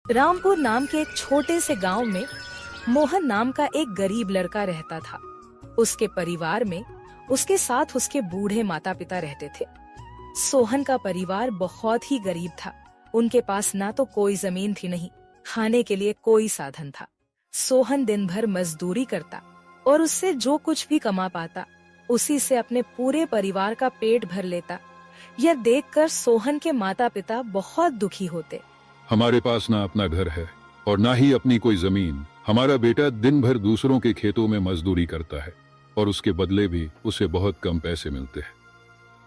रामपुर नाम के एक छोटे से गांव में मोहन नाम का एक गरीब लड़का रहता था। उसके परिवार में उसके साथ उसके बूढ़े माता पिता रहते थे। सोहन का परिवार बहुत ही गरीब था। उनके पास ना तो कोई जमीन थी, नहीं खाने के लिए कोई साधन था। सोहन दिन भर मजदूरी करता और उससे जो कुछ भी कमा पाता उसी से अपने पूरे परिवार का पेट भर लेता। यह देखकर सोहन के माता पिता बहुत दुखी होते। हमारे पास ना अपना घर है और ना ही अपनी कोई जमीन। हमारा बेटा दिन भर दूसरों के खेतों में मजदूरी करता है और उसके बदले भी उसे बहुत कम पैसे मिलते हैं।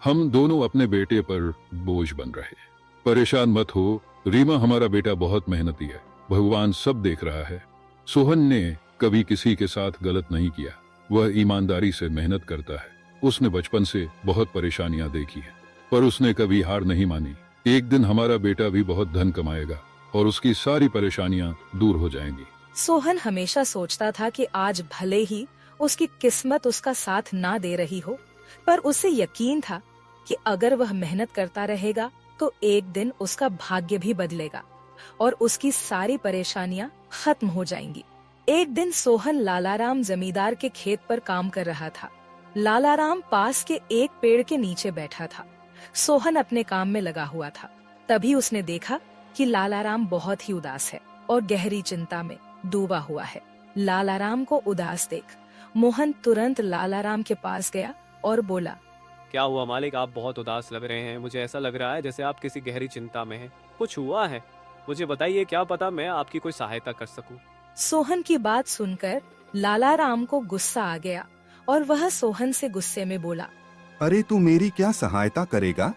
हम दोनों अपने बेटे पर बोझ बन रहे हैं। परेशान मत हो रीमा, हमारा बेटा बहुत मेहनती है, भगवान सब देख रहा है। सोहन ने कभी किसी के साथ गलत नहीं किया, वह ईमानदारी से मेहनत करता है। उसने बचपन से बहुत परेशानियां देखी है पर उसने कभी हार नहीं मानी। एक दिन हमारा बेटा भी बहुत धन कमाएगा और उसकी सारी परेशानियां दूर हो जाएंगी। सोहन हमेशा सोचता था कि आज भले ही उसकी किस्मत उसका साथ ना दे रही हो, पर उसे यकीन था कि अगर वह मेहनत करता रहेगा तो एक दिन उसका भाग्य भी बदलेगा और उसकी सारी परेशानियां खत्म हो जाएंगी। एक दिन सोहन लालाराम जमींदार के खेत पर काम कर रहा था। लालाराम पास के एक पेड़ के नीचे बैठा था। सोहन अपने काम में लगा हुआ था। तभी उसने देखा कि लालाराम बहुत ही उदास है और गहरी चिंता में डूबा हुआ है। लालाराम को उदास देख मोहन तुरंत लालाराम के पास गया और बोला, क्या हुआ मालिक, आप बहुत उदास लग रहे हैं। मुझे ऐसा लग रहा है जैसे आप किसी गहरी चिंता में हैं। कुछ हुआ है? मुझे बताइए, क्या पता मैं आपकी कोई सहायता कर सकूं। सोहन की बात सुनकर लालाराम को गुस्सा आ गया और वह सोहन से गुस्से में बोला, अरे तू मेरी क्या सहायता करेगा?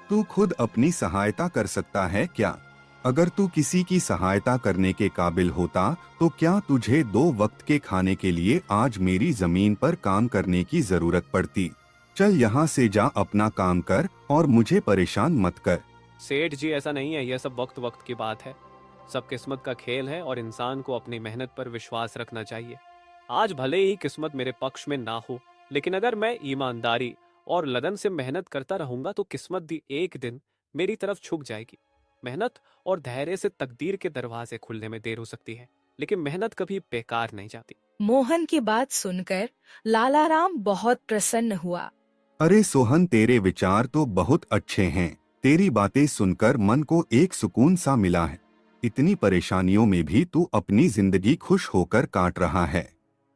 तू खुद अपनी सहायता कर सकता है क्या? अगर तू किसी की सहायता करने के काबिल होता तो क्या तुझे 2 वक्त के खाने के लिए आज मेरी जमीन पर काम करने की जरूरत पड़ती? चल यहाँ से जा, अपना काम कर और मुझे परेशान मत कर। सेठ जी, ऐसा नहीं है, यह सब वक्त वक्त की बात है। सब किस्मत का खेल है और इंसान को अपनी मेहनत पर विश्वास रखना चाहिए। आज भले ही किस्मत मेरे पक्ष में ना हो, लेकिन अगर मैं ईमानदारी और लगन से मेहनत करता रहूंगा तो किस्मत भी एक दिन मेरी तरफ झुक जाएगी। मेहनत और धैर्य से तकदीर के दरवाजे खुलने में देर हो सकती है, लेकिन मेहनत कभी बेकार नहीं जाती। मोहन की बात सुनकर लालाराम बहुत प्रसन्न हुआ। अरे सोहन, तेरे विचार तो बहुत अच्छे हैं। तेरी बातें सुनकर मन को एक सुकून सा मिला है। इतनी परेशानियों में भी तू अपनी जिंदगी खुश होकर काट रहा है।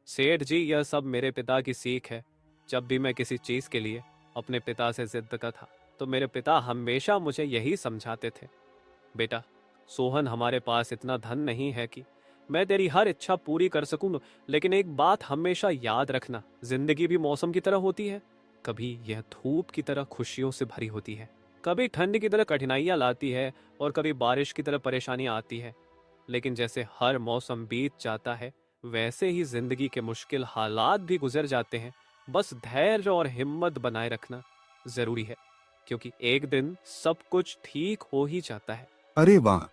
सेठ जी, यह सब मेरे पिता की सीख है। जब भी मैं किसी चीज के लिए अपने पिता से जिद करता था तो मेरे पिता हमेशा मुझे यही समझाते थे, बेटा सोहन, हमारे पास इतना धन नहीं है कि मैं तेरी हर इच्छा पूरी कर सकूं, लेकिन एक बात हमेशा याद रखना, जिंदगी भी मौसम की तरह होती है। कभी यह धूप की तरह खुशियों से भरी होती है, कभी ठंड की तरह कठिनाइयां लाती है और कभी बारिश की तरह परेशानियां आती है। लेकिन जैसे हर मौसम बीत जाता है वैसे ही जिंदगी के मुश्किल हालात भी गुजर जाते हैं। बस धैर्य और हिम्मत बनाए रखना जरूरी है, क्योंकि एक दिन सब कुछ ठीक हो ही जाता है। अरे वाह,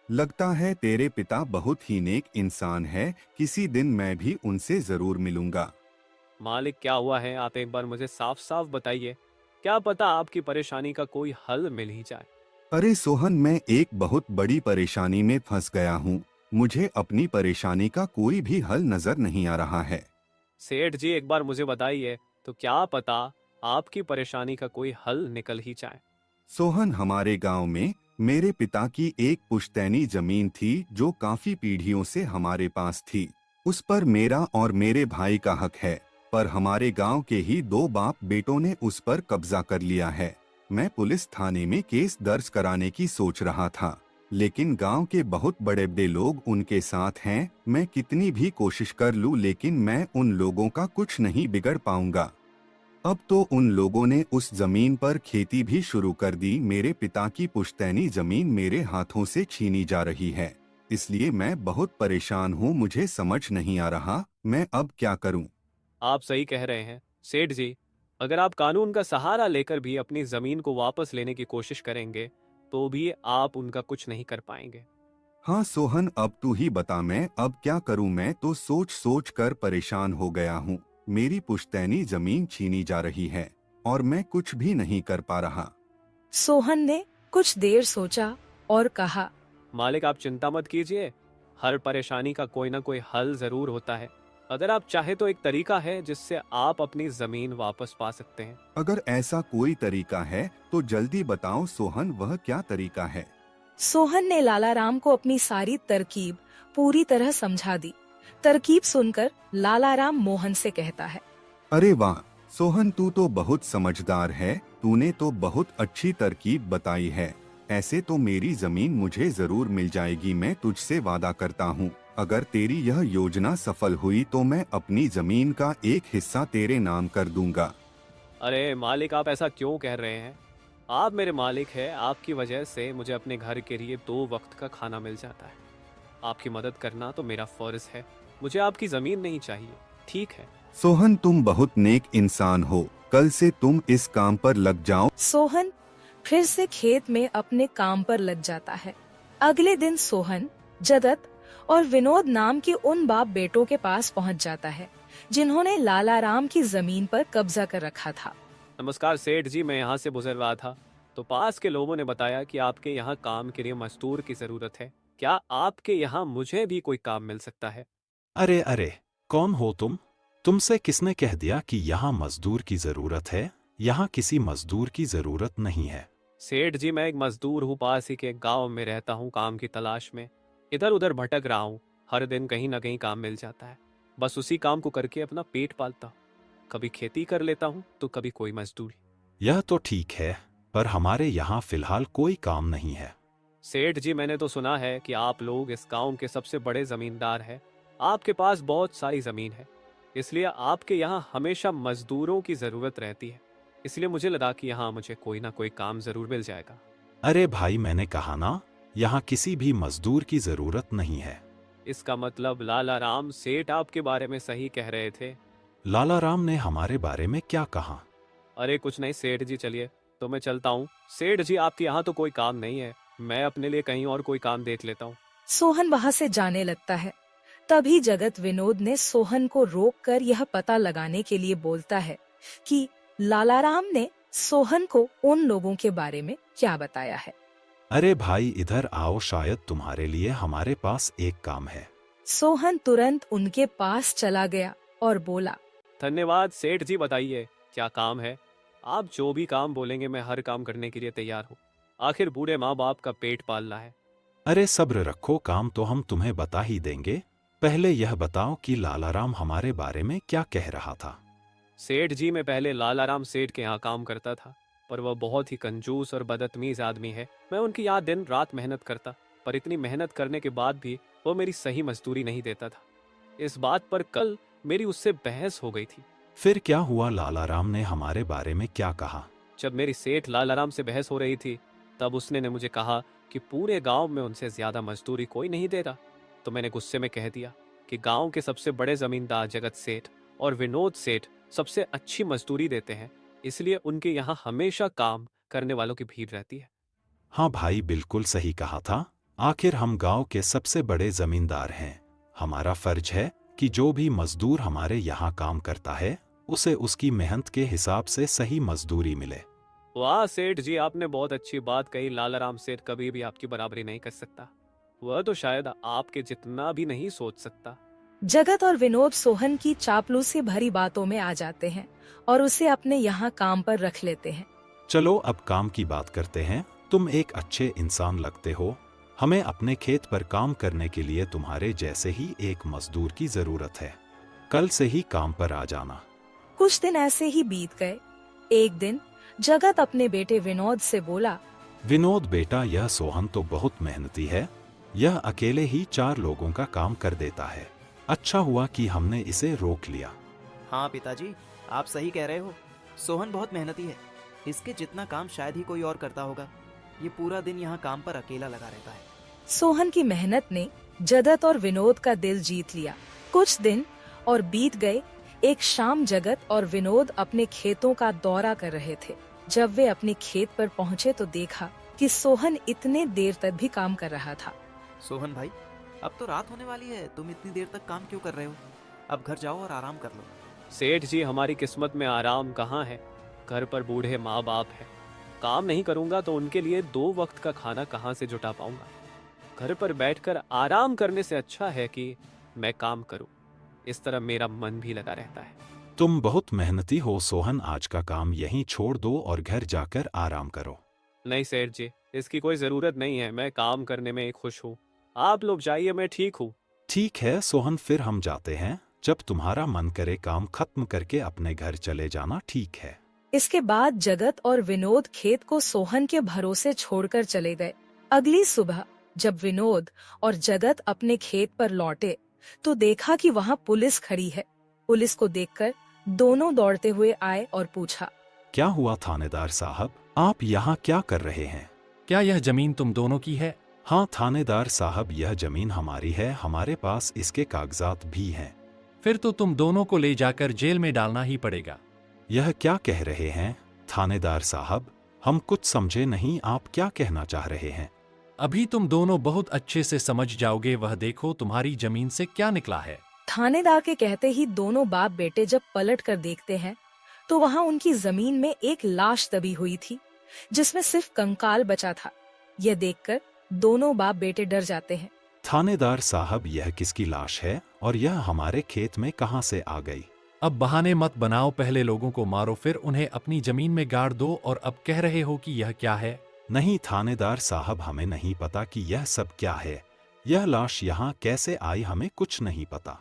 लगता है तेरे पिता बहुत ही नेक इंसान है। किसी दिन मैं भी उनसे जरूर मिलूंगा। मालिक, क्या हुआ है? आप एक बार मुझे साफ साफ बताइए, क्या पता आपकी परेशानी का कोई हल मिल ही जाए। अरे सोहन, मैं एक बहुत बड़ी परेशानी में फंस गया हूँ। मुझे अपनी परेशानी का कोई भी हल नजर नहीं आ रहा है। सेठ जी, एक बार मुझे बताइए तो क्या पता आपकी परेशानी का कोई हल निकल ही जाए। सोहन, हमारे गांव में मेरे पिता की एक पुश्तैनी जमीन थी जो काफी पीढ़ियों से हमारे पास थी। उस पर मेरा और मेरे भाई का हक है, पर हमारे गांव के ही 2 बाप बेटों ने उस पर कब्जा कर लिया है। मैं पुलिस थाने में केस दर्ज कराने की सोच रहा था, लेकिन गांव के बहुत बड़े बड़े लोग उनके साथ हैं। मैं कितनी भी कोशिश कर लूं, लेकिन मैं उन लोगों का कुछ नहीं बिगड़ पाऊंगा। अब तो उन लोगों ने उस जमीन पर खेती भी शुरू कर दी। मेरे पिता की पुश्तैनी जमीन मेरे हाथों से छीनी जा रही है, इसलिए मैं बहुत परेशान हूँ। मुझे समझ नहीं आ रहा मैं अब क्या करूँ। आप सही कह रहे हैं सेठ जी, अगर आप कानून का सहारा लेकर भी अपनी जमीन को वापस लेने की कोशिश करेंगे तो भी आप उनका कुछ नहीं कर पाएंगे। हाँ सोहन, अब तू ही बता, मैं अब क्या करूँ? मैं तो सोच सोच कर परेशान हो गया हूँ। मेरी पुश्तैनी जमीन छीनी जा रही है और मैं कुछ भी नहीं कर पा रहा। सोहन ने कुछ देर सोचा और कहा, मालिक आप चिंता मत कीजिए, हर परेशानी का कोई ना कोई हल जरूर होता है। अगर आप चाहे तो एक तरीका है जिससे आप अपनी जमीन वापस पा सकते हैं। अगर ऐसा कोई तरीका है तो जल्दी बताओ सोहन, वह क्या तरीका है? सोहन ने लाला राम को अपनी सारी तरकीब पूरी तरह समझा दी। तरकीब सुनकर लाला राम मोहन से कहता है, अरे वाह सोहन, तू तो बहुत समझदार है, तूने तो बहुत अच्छी तरकीब बताई है। ऐसे तो मेरी जमीन मुझे जरूर मिल जाएगी, मैं तुझसे वादा करता हूँ। अगर तेरी यह योजना सफल हुई तो मैं अपनी जमीन का एक हिस्सा तेरे नाम कर दूंगा। अरे मालिक आप ऐसा क्यों कह रहे हैं? आप मेरे मालिक हैं, आपकी वजह से मुझे अपने घर के लिए 2 वक्त का खाना मिल जाता है। आपकी मदद करना तो मेरा फर्ज है, मुझे आपकी जमीन नहीं चाहिए, ठीक है? सोहन तुम बहुत नेक इंसान हो, कल से तुम इस काम पर लग जाओ। सोहन फिर से खेत में अपने काम पर लग जाता है। अगले दिन सोहन जगत और विनोद नाम के उन बाप बेटों के पास पहुंच जाता है जिन्होंने लाला राम की जमीन पर कब्जा कर रखा था। नमस्कार सेठ जी, मैं यहाँ से गुजर रहा था तो पास के लोगों ने बताया कि आपके यहाँ काम के लिए मजदूर की जरूरत है। क्या आपके यहाँ मुझे भी कोई काम मिल सकता है? अरे अरे, कौन हो तुम? तुमसे किसने कह दिया कि यहाँ मजदूर की जरूरत है? यहाँ किसी मजदूर की जरूरत नहीं है। सेठ जी मैं एक मजदूर हूँ, पास ही के गांव में रहता हूँ, काम की तलाश में इधर उधर भटक रहा हूँ। हर दिन कहीं ना कहीं काम मिल जाता है, बस उसी काम को करके अपना पेट पालता हूँ। कभी खेती कर लेता हूँ तो कभी कोई मजदूरी। यह तो ठीक है, पर हमारे यहाँ फिलहाल कोई काम नहीं है। सेठ जी मैंने तो सुना है कि आप लोग इस गांव के सबसे बड़े जमींदार हैं, आपके पास बहुत सारी जमीन है, इसलिए आपके यहाँ हमेशा मजदूरों की जरूरत रहती है। इसलिए मुझे लगा कि यहाँ मुझे कोई ना कोई काम जरूर मिल जाएगा। अरे भाई, मैंने कहा ना, यहाँ किसी भी मजदूर की जरूरत नहीं है। इसका मतलब लाला राम सेठ आपके बारे में सही कह रहे थे? लाला राम ने हमारे बारे में क्या कहा? अरे कुछ नहीं सेठ जी, चलिए तो मैं चलता हूँ। सेठ जी आपके यहाँ तो कोई काम नहीं है, मैं अपने लिए कहीं और कोई काम देख लेता हूँ। सोहन वहाँ से जाने लगता है। तभी जगत विनोद ने सोहन को रोककर यह पता लगाने के लिए बोलता है कि लाला राम ने सोहन को उन लोगों के बारे में क्या बताया है। अरे भाई इधर आओ, शायद तुम्हारे लिए हमारे पास एक काम है। सोहन तुरंत उनके पास चला गया और बोला, धन्यवाद सेठ जी, बताइए क्या काम है? आप जो भी काम बोलेंगे मैं हर काम करने के लिए तैयार हूँ, आखिर बूढ़े माँ बाप का पेट पालना है। अरे सब्र रखो, काम तो हम तुम्हें बता ही देंगे। पहले यह बताओ कि लाला राम हमारे बारे में क्या कह रहा था। सेठ जी मैं पहले लाला राम सेठ के यहाँ काम करता था, पर वह बहुत ही कंजूस और बदतमीज आदमी है। मैं उनकी यहाँ दिन रात मेहनत करता, पर इतनी मेहनत करने के बाद भी वो मेरी सही मजदूरी नहीं देता था। इस बात पर कल मेरी उससे बहस हो गई थी। फिर क्या हुआ? लाला राम ने हमारे बारे में क्या कहा? जब मेरी सेठ लाला राम से बहस हो रही थी तब उसने ने मुझे कहा कि पूरे गांव में उनसे ज्यादा मजदूरी कोई नहीं दे रहा। तो मैंने गुस्से में कह दिया कि गांव के सबसे बड़े जमींदार जगत सेठ और विनोद सेठ सबसे अच्छी मजदूरी देते हैं, इसलिए उनके यहाँ हमेशा काम करने वालों की भीड़ रहती है। हाँ भाई, बिल्कुल सही कहा था। आखिर हम गांव के सबसे बड़े जमींदार हैं। हमारा फर्ज है कि जो भी मजदूर हमारे यहाँ काम करता है उसे उसकी मेहनत के हिसाब से सही मजदूरी मिले। वाह सेठ जी, आपने बहुत अच्छी बात कही। लाला राम सेठ कभी भी आपकी बराबरी नहीं कर सकता, वह तो शायद आपके जितना भी नहीं सोच सकता। जगत और विनोद सोहन की चापलूसी भरी बातों में आ जाते हैं और उसे अपने यहाँ काम पर रख लेते हैं। चलो अब काम की बात करते हैं। तुम एक अच्छे इंसान लगते हो, हमें अपने खेत पर काम करने के लिए तुम्हारे जैसे ही एक मजदूर की जरूरत है। कल से ही काम पर आ जाना। कुछ दिन ऐसे ही बीत गए। एक दिन जगत अपने बेटे विनोद से बोला, विनोद बेटा, यह सोहन तो बहुत मेहनती है, यह अकेले ही 4 लोगों का काम कर देता है। अच्छा हुआ कि हमने इसे रोक लिया। हाँ पिताजी, आप सही कह रहे हो। सोहन बहुत मेहनती है, इसके जितना काम शायद ही कोई और करता होगा। ये पूरा दिन यहाँ काम पर अकेला लगा रहता है। सोहन की मेहनत ने जगत और विनोद का दिल जीत लिया। कुछ दिन और बीत गए। एक शाम जगत और विनोद अपने खेतों का दौरा कर रहे थे। जब वे अपने खेत पर पहुँचे तो देखा कि सोहन इतने देर तक भी काम कर रहा था। सोहन भाई, अब तो रात होने वाली है, तुम इतनी देर तक काम क्यों कर रहे हो? अब घर जाओ और आराम कर लो। सेठ जी हमारी किस्मत में आराम कहाँ है, घर पर बूढ़े माँ बाप है, काम नहीं करूँगा तो उनके लिए 2 वक्त का खाना कहाँ से जुटा पाऊंगा। घर पर बैठकर आराम करने से अच्छा है कि मैं काम करूं। इस तरह मेरा मन भी लगा रहता है। तुम बहुत मेहनती हो सोहन, आज का काम यहीं छोड़ दो और घर जाकर आराम करो। नहीं सेठ जी, इसकी कोई जरूरत नहीं है। मैं काम करने में खुश हूँ। आप लोग जाइए, मैं ठीक हूँ। ठीक है सोहन, फिर हम जाते हैं। जब तुम्हारा मन करे काम खत्म करके अपने घर चले जाना, ठीक है। इसके बाद जगत और विनोद खेत को सोहन के भरोसे छोड़कर चले गए। अगली सुबह जब विनोद और जगत अपने खेत पर लौटे तो देखा कि वहाँ पुलिस खड़ी है। पुलिस को देखकर दोनों दौड़ते हुए आए और पूछा, क्या हुआ थानेदार साहब, आप यहाँ क्या कर रहे हैं? क्या यह जमीन तुम दोनों की है? हाँ थानेदार साहब, यह जमीन हमारी है, हमारे पास इसके कागजात भी हैं। फिर तो तुम दोनों को ले जाकर जेल में डालना ही पड़ेगा। यह क्या कह रहे हैं थानेदार साहब, हम कुछ समझे नहीं, आप क्या कहना चाह रहे हैं? अभी तुम दोनों बहुत अच्छे से समझ जाओगे। वह देखो तुम्हारी जमीन से क्या निकला है। थानेदार के कहते ही दोनों बाप बेटे जब पलट कर देखते हैं तो वहाँ उनकी जमीन में एक लाश दबी हुई थी जिसमें सिर्फ कंकाल बचा था। यह देखकर दोनों बाप बेटे डर जाते हैं। थानेदार साहब, यह किसकी लाश है और यह हमारे खेत में कहाँ से आ गई? अब बहाने मत बनाओ, पहले लोगों को मारो फिर उन्हें अपनी जमीन में गाड़ दो और अब कह रहे हो कि यह क्या है? नहीं थानेदार साहब, हमें नहीं पता कि यह सब क्या है। यह लाश यहाँ कैसे आई, हमें कुछ नहीं पता।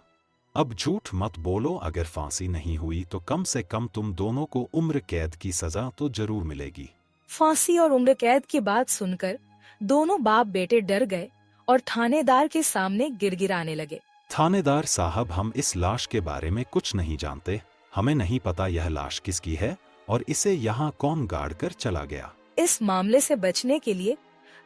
अब झूठ मत बोलो, अगर फांसी नहीं हुई तो कम से कम तुम दोनों को उम्र कैद की सजा तो जरूर मिलेगी। फांसी और उम्र कैद की बात सुनकर दोनों बाप बेटे डर गए और थानेदार के सामने गिड़गिड़ाने लगे। थानेदार साहब, हम इस लाश के बारे में कुछ नहीं जानते। हमें नहीं पता यह लाश किसकी है और इसे यहाँ कौन गाड़ कर चला गया। इस मामले से बचने के लिए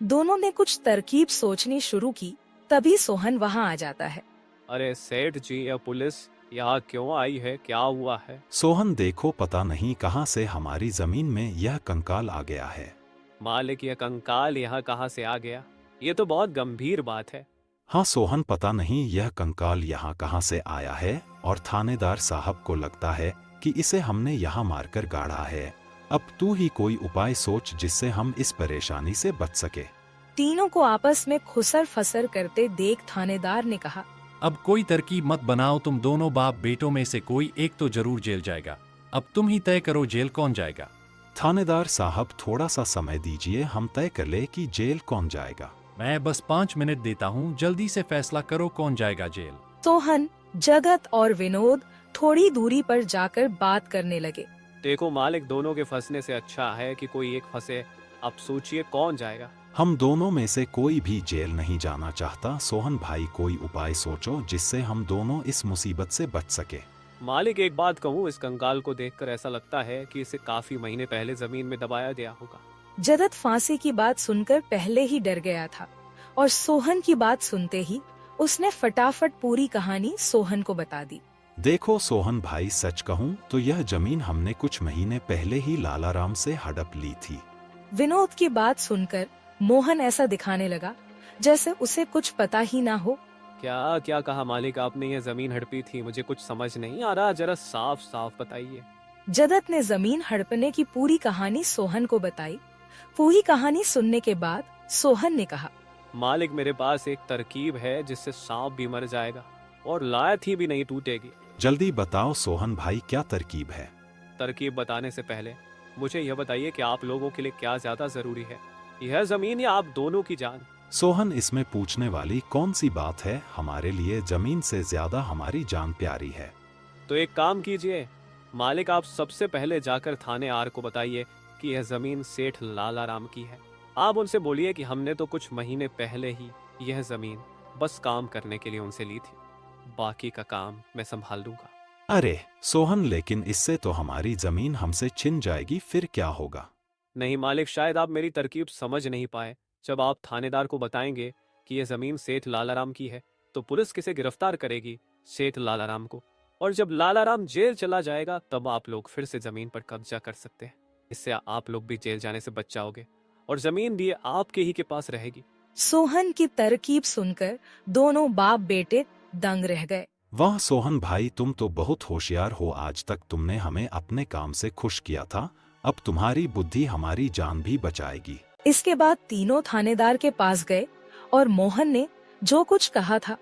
दोनों ने कुछ तरकीब सोचनी शुरू की। तभी सोहन वहाँ आ जाता है। अरे सेठ जी, यह पुलिस यहाँ क्यों आई है? क्या हुआ है? सोहन देखो, पता नहीं कहाँ से हमारी जमीन में यह कंकाल आ गया है। मालिक, यह कंकाल यहाँ कहाँ से आ गया? ये तो बहुत गंभीर बात है। हाँ सोहन, पता नहीं यह कंकाल यहाँ कहाँ से आया है और थानेदार साहब को लगता है कि इसे हमने यहाँ मारकर गाड़ा है। अब तू ही कोई उपाय सोच जिससे हम इस परेशानी से बच सके। तीनों को आपस में खुसर फसर करते देख थानेदार ने कहा, अब कोई तरकीब मत बनाओ, तुम दोनों बाप बेटों में से कोई एक तो जरूर जेल जाएगा। अब तुम ही तय करो जेल कौन जाएगा। थानेदार साहब, थोड़ा सा समय दीजिए, हम तय कर ले कि जेल कौन जाएगा। मैं बस 5 मिनट देता हूँ, जल्दी से फैसला करो कौन जाएगा जेल। सोहन, जगत और विनोद थोड़ी दूरी पर जाकर बात करने लगे। देखो मालिक, दोनों के फंसने से अच्छा है कि कोई एक फंसे। अब सोचिए कौन जाएगा। हम दोनों में से कोई भी जेल नहीं जाना चाहता। सोहन भाई, कोई उपाय सोचो जिससे हम दोनों इस मुसीबत से बच सके। मालिक, एक बात कहूँ, इस कंकाल को देखकर ऐसा लगता है कि इसे काफी महीने पहले जमीन में दबाया गया होगा। जगत फांसी की बात सुनकर पहले ही डर गया था और सोहन की बात सुनते ही उसने फटाफट पूरी कहानी सोहन को बता दी। देखो सोहन भाई, सच कहूँ तो यह जमीन हमने कुछ महीने पहले ही लालाराम से हड़प ली थी। विनोद की बात सुनकर मोहन ऐसा दिखाने लगा जैसे उसे कुछ पता ही ना हो। क्या क्या कहा मालिक आपने? ये जमीन हड़पी थी, मुझे कुछ समझ नहीं आ रहा, जरा साफ साफ बताइए। जगत ने जमीन हड़पने की पूरी कहानी सोहन को बताई। पूरी कहानी सुनने के बाद सोहन ने कहा, मालिक, मेरे पास एक तरकीब है जिससे सांप भी मर जाएगा और लायत ही भी नहीं टूटेगी। जल्दी बताओ सोहन भाई, क्या तरकीब है? तरकीब बताने से पहले मुझे यह बताइए कि आप लोगों के लिए क्या ज्यादा जरूरी है, यह जमीन या आप दोनों की जान? सोहन, इसमें पूछने वाली कौन सी बात है? हमारे लिए जमीन से ज्यादा हमारी जान प्यारी है। तो एक काम कीजिए मालिक, आप सबसे पहले जाकर थाने आर को बताइए कि यह जमीन सेठ लालाराम की है। आप उनसे बोलिए कि हमने तो कुछ महीने पहले ही यह जमीन बस काम करने के लिए उनसे ली थी, बाकी का काम मैं संभाल लूंगा। अरे सोहन, लेकिन इससे तो हमारी जमीन हमसे छिन जाएगी, फिर क्या होगा? नहीं मालिक, शायद आप मेरी तरकीब समझ नहीं पाए। जब आप थानेदार को बताएंगे कि यह जमीन सेठ लालाराम की है तो पुलिस किसे गिरफ्तार करेगी? सेठ लालाराम को। और जब लालाराम जेल चला जाएगा तब आप लोग फिर से जमीन पर कब्जा कर सकते हैं। इससे आप लोग भी जेल जाने से बच जाओगे और जमीन भी आपके ही के पास रहेगी। सोहन की तरकीब सुनकर दोनों बाप बेटे दंग रह गए। वाह सोहन भाई, तुम तो बहुत होशियार हो। आज तक तुमने हमें अपने काम से खुश किया था, अब तुम्हारी बुद्धि हमारी जान भी बचाएगी। इसके बाद तीनों थानेदार के पास गए और मोहन ने जो कुछ कहा था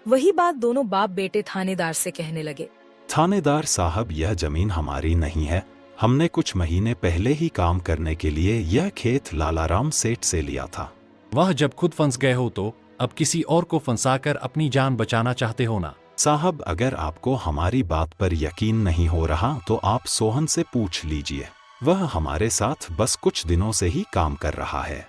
वही बात दोनों बाप बेटे थानेदार से कहने लगे। थानेदार साहब, यह जमीन हमारी नहीं है। हमने कुछ महीने पहले ही काम करने के लिए यह खेत लालाराम सेठ से लिया था। वह जब खुद फंस गए हो तो अब किसी और को फंसाकर अपनी जान बचाना चाहते हो ना? साहब, अगर आपको हमारी बात पर यकीन नहीं हो रहा तो आप सोहन से पूछ लीजिए। वह हमारे साथ बस कुछ दिनों से ही काम कर रहा है।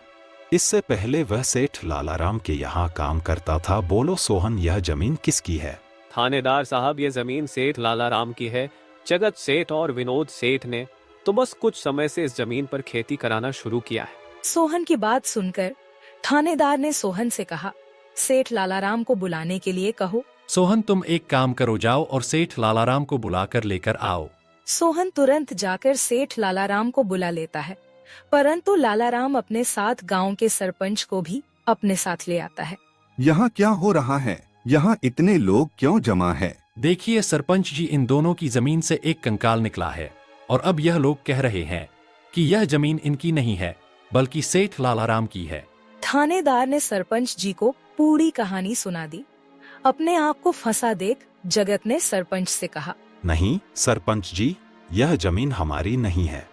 इससे पहले वह सेठ लालाराम के यहाँ काम करता था। बोलो सोहन, यह जमीन किसकी है? थानेदार साहब, ये जमीन सेठ लालाराम की है। जगत सेठ और विनोद सेठ ने तो बस कुछ समय से इस जमीन पर खेती कराना शुरू किया है। सोहन की बात सुनकर थानेदार ने सोहन से कहा, सेठ लालाराम को बुलाने के लिए कहो। सोहन, तुम एक काम करो, जाओ और सेठ लालाराम को बुलाकर लेकर आओ। सोहन तुरंत जाकर सेठ लालाराम को बुला लेता है, परंतु लालाराम अपने साथ गांव के सरपंच को भी अपने साथ ले आता है। यहाँ क्या हो रहा है? यहाँ इतने लोग क्यों जमा है? देखिए सरपंच जी, इन दोनों की जमीन से एक कंकाल निकला है और अब यह लोग कह रहे हैं कि यह जमीन इनकी नहीं है बल्कि सेठ लालाराम की है। थानेदार ने सरपंच जी को पूरी कहानी सुना दी। अपने आप को फंसा देख जगत ने सरपंच से कहा, नहीं सरपंच जी, यह जमीन हमारी नहीं है।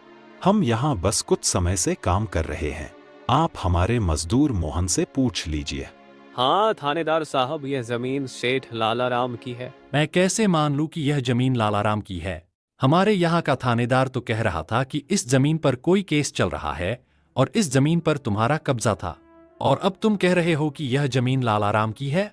हम यहाँ बस कुछ समय से काम कर रहे हैं। आप हमारे मजदूर मोहन से पूछ लीजिए। हाँ थानेदार साहब, यह जमीन सेठ लालाराम की है। मैं कैसे मान लूं कि यह जमीन लालाराम की है? हमारे यहाँ का थानेदार तो कह रहा था कि इस जमीन पर कोई केस चल रहा है और इस जमीन पर तुम्हारा कब्जा था, और अब तुम कह रहे हो कि यह जमीन लालाराम की है।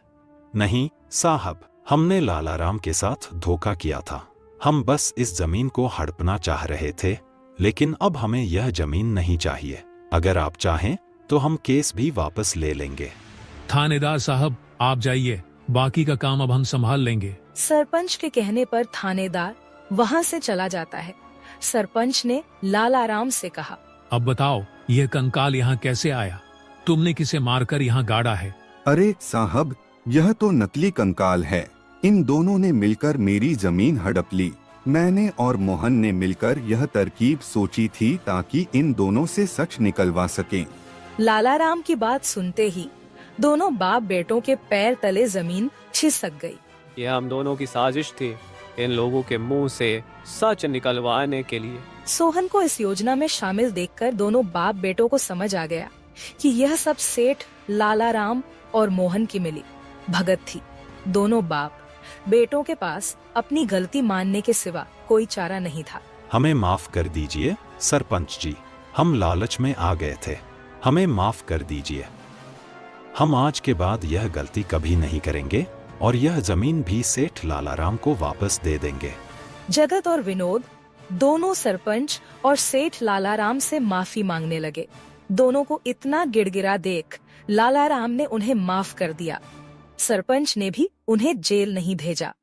नहीं साहब, हमने लालाराम के साथ धोखा किया था। हम बस इस जमीन को हड़पना चाह रहे थे, लेकिन अब हमें यह जमीन नहीं चाहिए। अगर आप चाहें तो हम केस भी वापस ले लेंगे। थानेदार साहब, आप जाइए, बाकी का काम अब हम संभाल लेंगे। सरपंच के कहने पर थानेदार वहाँ से चला जाता है। सरपंच ने लालाराम से कहा, अब बताओ, यह कंकाल यहाँ कैसे आया? तुमने किसे मारकर यहाँ गाड़ा है? अरे साहब, यह तो नकली कंकाल है। इन दोनों ने मिलकर मेरी जमीन हड़प ली। मैंने और मोहन ने मिलकर यह तरकीब सोची थी ताकि इन दोनों से सच निकलवा सकें। लालाराम की बात सुनते ही दोनों बाप बेटों के पैर तले जमीन खिसक गई। यह हम दोनों की साजिश थी, इन लोगों के मुंह से सच निकलवाने के लिए। सोहन को इस योजना में शामिल देखकर दोनों बाप बेटों को समझ आ गया कि यह सब सेठ लालाराम और मोहन की मिली भगत थी। दोनों बाप बेटों के पास अपनी गलती मानने के सिवा कोई चारा नहीं था। हमें माफ कर दीजिए सरपंच जी, हम लालच में आ गए थे। हमें माफ कर दीजिए। हम आज के बाद यह गलती कभी नहीं करेंगे और यह जमीन भी सेठ लालाराम को वापस दे देंगे। जगत और विनोद दोनों सरपंच और सेठ लालाराम से माफी मांगने लगे। दोनों को इतना गिड़गिड़ा देख लालाराम ने उन्हें माफ कर दिया। सरपंच ने भी उन्हें जेल नहीं भेजा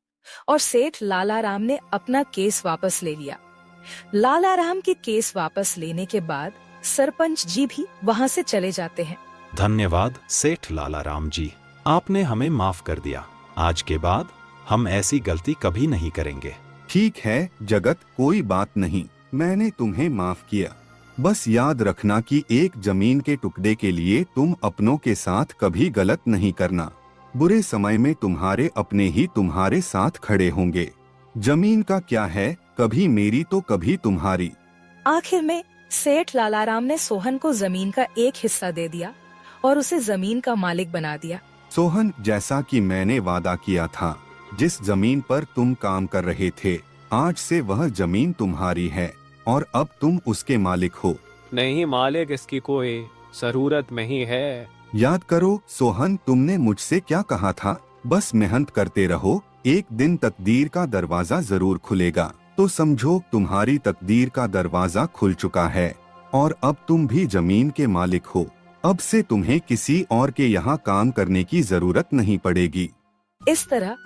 और सेठ लालाराम ने अपना केस वापस ले लिया। लालाराम के केस वापस लेने के बाद सरपंच जी भी वहाँ से चले जाते हैं। धन्यवाद सेठ लालाराम जी, आपने हमें माफ कर दिया। आज के बाद हम ऐसी गलती कभी नहीं करेंगे। ठीक है जगत, कोई बात नहीं, मैंने तुम्हें माफ किया। बस याद रखना कि एक जमीन के टुकड़े के लिए तुम अपनों के साथ कभी गलत नहीं करना। बुरे समय में तुम्हारे अपने ही तुम्हारे साथ खड़े होंगे। जमीन का क्या है, कभी मेरी तो कभी तुम्हारी। आखिर में सेठ लालाराम ने सोहन को जमीन का एक हिस्सा दे दिया और उसे जमीन का मालिक बना दिया। सोहन, जैसा कि मैंने वादा किया था, जिस जमीन पर तुम काम कर रहे थे, आज से वह जमीन तुम्हारी है और अब तुम उसके मालिक हो। नहीं मालिक, इसकी कोई जरूरत नहीं है। याद करो सोहन, तुमने मुझसे क्या कहा था? बस मेहनत करते रहो, एक दिन तकदीर का दरवाजा जरूर खुलेगा। तो समझो तुम्हारी तकदीर का दरवाजा खुल चुका है और अब तुम भी जमीन के मालिक हो। अब से तुम्हें किसी और के यहाँ काम करने की जरूरत नहीं पड़ेगी। इस तरह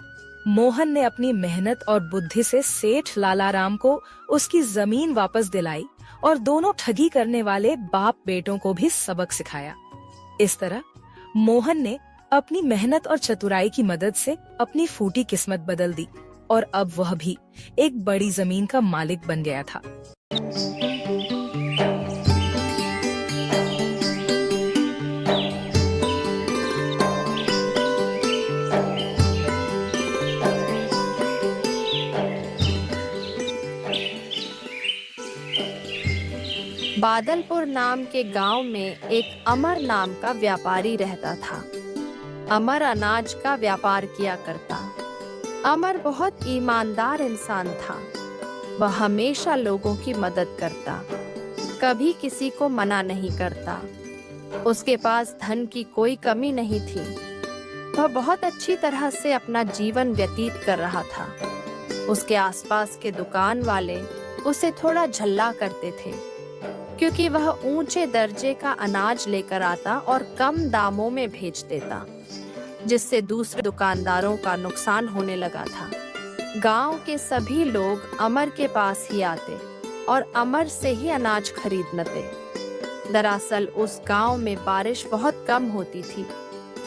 मोहन ने अपनी मेहनत और बुद्धि से सेठ लालाराम को उसकी जमीन वापस दिलाई और दोनों ठगी करने वाले बाप बेटों को भी सबक सिखाया। इस तरह मोहन ने अपनी मेहनत और चतुराई की मदद से अपनी फूटी किस्मत बदल दी और अब वह भी एक बड़ी जमीन का मालिक बन गया था। बादलपुर नाम के गांव में एक अमर नाम का व्यापारी रहता था। अमर अनाज का व्यापार किया करता। अमर बहुत ईमानदार इंसान था। वह हमेशा लोगों की मदद करता, कभी किसी को मना नहीं करता। उसके पास धन की कोई कमी नहीं थी। वह बहुत अच्छी तरह से अपना जीवन व्यतीत कर रहा था। उसके आसपास के दुकान वाले उसे थोड़ा झल्ला करते थे, क्योंकि वह ऊंचे दर्जे का अनाज लेकर आता और कम दामों में भेच देता, जिससे दूसरे दुकानदारों का नुकसान होने लगा था। गांव के सभी लोग अमर के पास ही आते और अमर से ही अनाज खरीदते। दरअसल उस गांव में बारिश बहुत कम होती थी।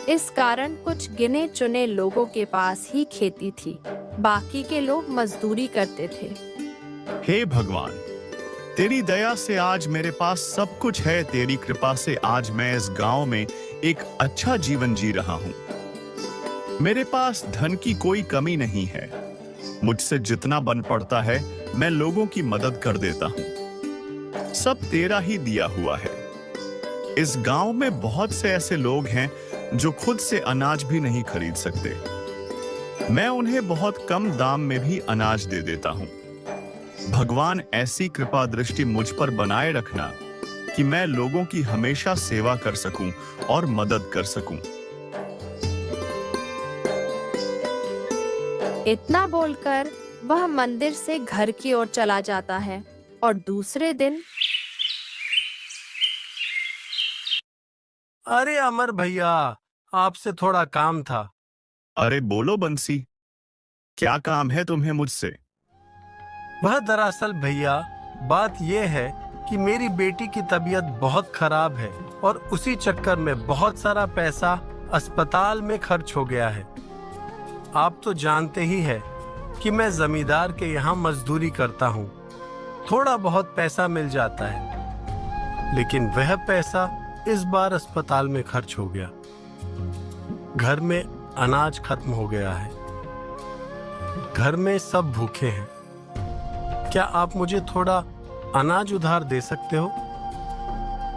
इस कारण कुछ गिने चुने लोगों के पास ही खेती थी। बाकी के लोग मजदूरी करते थे। हे भगवान, तेरी दया से आज मेरे पास सब कुछ है। तेरी कृपा से आज मैं इस गांव में एक अच्छा जीवन जी रहा हूं। मेरे पास धन की कोई कमी नहीं है। मुझसे जितना बन पड़ता है मैं लोगों की मदद कर देता हूं। सब तेरा ही दिया हुआ है। इस गांव में बहुत से ऐसे लोग हैं जो खुद से अनाज भी नहीं खरीद सकते। मैं उन्हें बहुत कम दाम में भी अनाज दे देता हूं। भगवान, ऐसी कृपा दृष्टि मुझ पर बनाए रखना कि मैं लोगों की हमेशा सेवा कर सकूं और मदद कर सकूं। इतना बोलकर वह मंदिर से घर की ओर चला जाता है और दूसरे दिन। अरे अमर भैया, आपसे थोड़ा काम था। अरे बोलो बंसी, क्या काम है तुम्हें मुझसे? वह दरअसल भैया बात यह है कि मेरी बेटी की तबीयत बहुत खराब है और उसी चक्कर में बहुत सारा पैसा अस्पताल में खर्च हो गया है। आप तो जानते ही है कि मैं जमींदार के यहाँ मजदूरी करता हूँ। थोड़ा बहुत पैसा मिल जाता है, लेकिन वह पैसा इस बार अस्पताल में खर्च हो गया। घर में अनाज खत्म हो गया है। घर में सब भूखे हैं। क्या आप मुझे थोड़ा अनाज उधार दे सकते हो?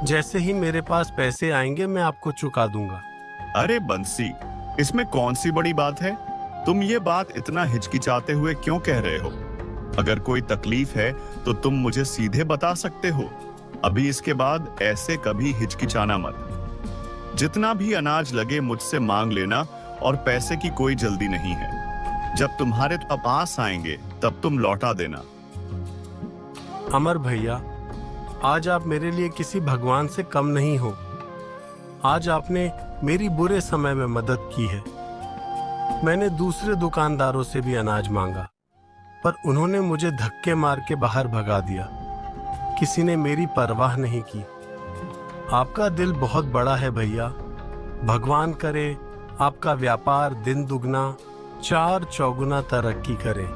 जैसे ही मेरे पास पैसे आएंगे मैं आपको चुका दूंगा। अरे बंसी, इसमें कौन सी बड़ी बात है? तुम ये बात इतना हिचकिचाते हुए क्यों कह रहे हो? अगर कोई तकलीफ है तो तुम मुझे सीधे बता सकते हो। अभी इसके बाद ऐसे कभी हिचकिचाना मत। जितना भी अनाज लगे मुझसे मांग लेना और पैसे की कोई जल्दी नहीं है। जब तुम्हारे पास आएंगे तब तुम लौटा देना। अमर भैया, आज आप मेरे लिए किसी भगवान से कम नहीं हो। आज आपने मेरी बुरे समय में मदद की है। मैंने दूसरे दुकानदारों से भी अनाज मांगा, पर उन्होंने मुझे धक्के मार के बाहर भगा दिया। किसी ने मेरी परवाह नहीं की। आपका दिल बहुत बड़ा है भैया। भगवान करे आपका व्यापार दिन दुगना चार चौगुना तरक्की करे।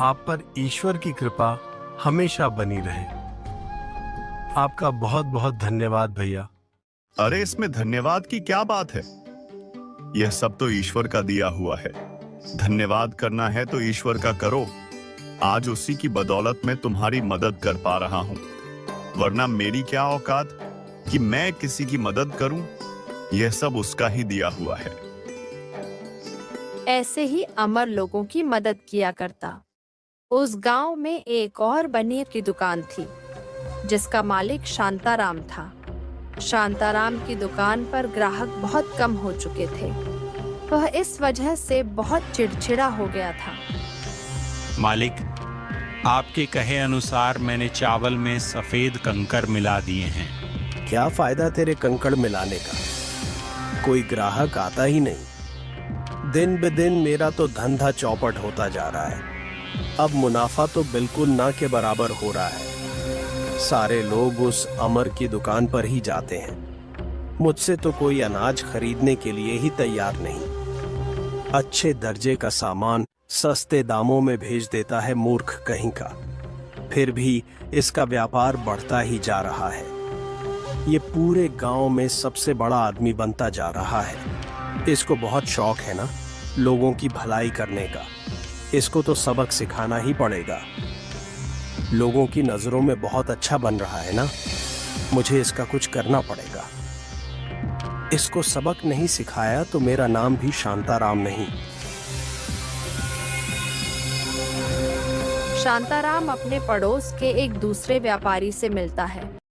आप पर ईश्वर की कृपा हमेशा बनी रहे। आपका बहुत बहुत धन्यवाद भैया। अरे इसमें धन्यवाद की क्या बात है? यह सब तो ईश्वर का दिया हुआ है। धन्यवाद करना है तो ईश्वर का करो। आज उसी की बदौलत मैं तुम्हारी मदद कर पा रहा हूं, वरना मेरी क्या औकात कि मैं किसी की मदद करूं। यह सब उसका ही दिया हुआ है। ऐसे ही अमर लोगों की मदद किया करता। उस गांव में एक और बनीर की दुकान थी, जिसका मालिक शांताराम था। शांताराम की दुकान पर ग्राहक बहुत कम हो चुके थे। वह इस वजह से बहुत चिड़चिड़ा हो गया था। मालिक, आपके कहे अनुसार मैंने चावल में सफेद कंकर मिला दिए हैं। क्या फायदा तेरे कंकड़ मिलाने का? कोई ग्राहक आता ही नहीं। दिन ब दिन मेरा तो धंधा चौपट होता जा रहा है। अब मुनाफा तो बिल्कुल ना के बराबर हो रहा है। सारे लोग उस अमर की दुकान पर ही जाते हैं। मुझसे तो कोई अनाज खरीदने के लिए ही तैयार नहीं। अच्छे दर्जे का सामान सस्ते दामों में भेज देता है मूर्ख कहीं का। फिर भी इसका व्यापार बढ़ता ही जा रहा है। ये पूरे गांव में सबसे बड़ा आदमी बनता जा रहा है। इसको बहुत शौक है ना लोगों की भलाई करने का। इसको तो सबक सिखाना ही पड़ेगा। लोगों की नजरों में बहुत अच्छा बन रहा है ना। मुझे इसका कुछ करना पड़ेगा। इसको सबक नहीं सिखाया तो मेरा नाम भी शांताराम नहीं। शांताराम अपने पड़ोस के एक दूसरे व्यापारी से मिलता है।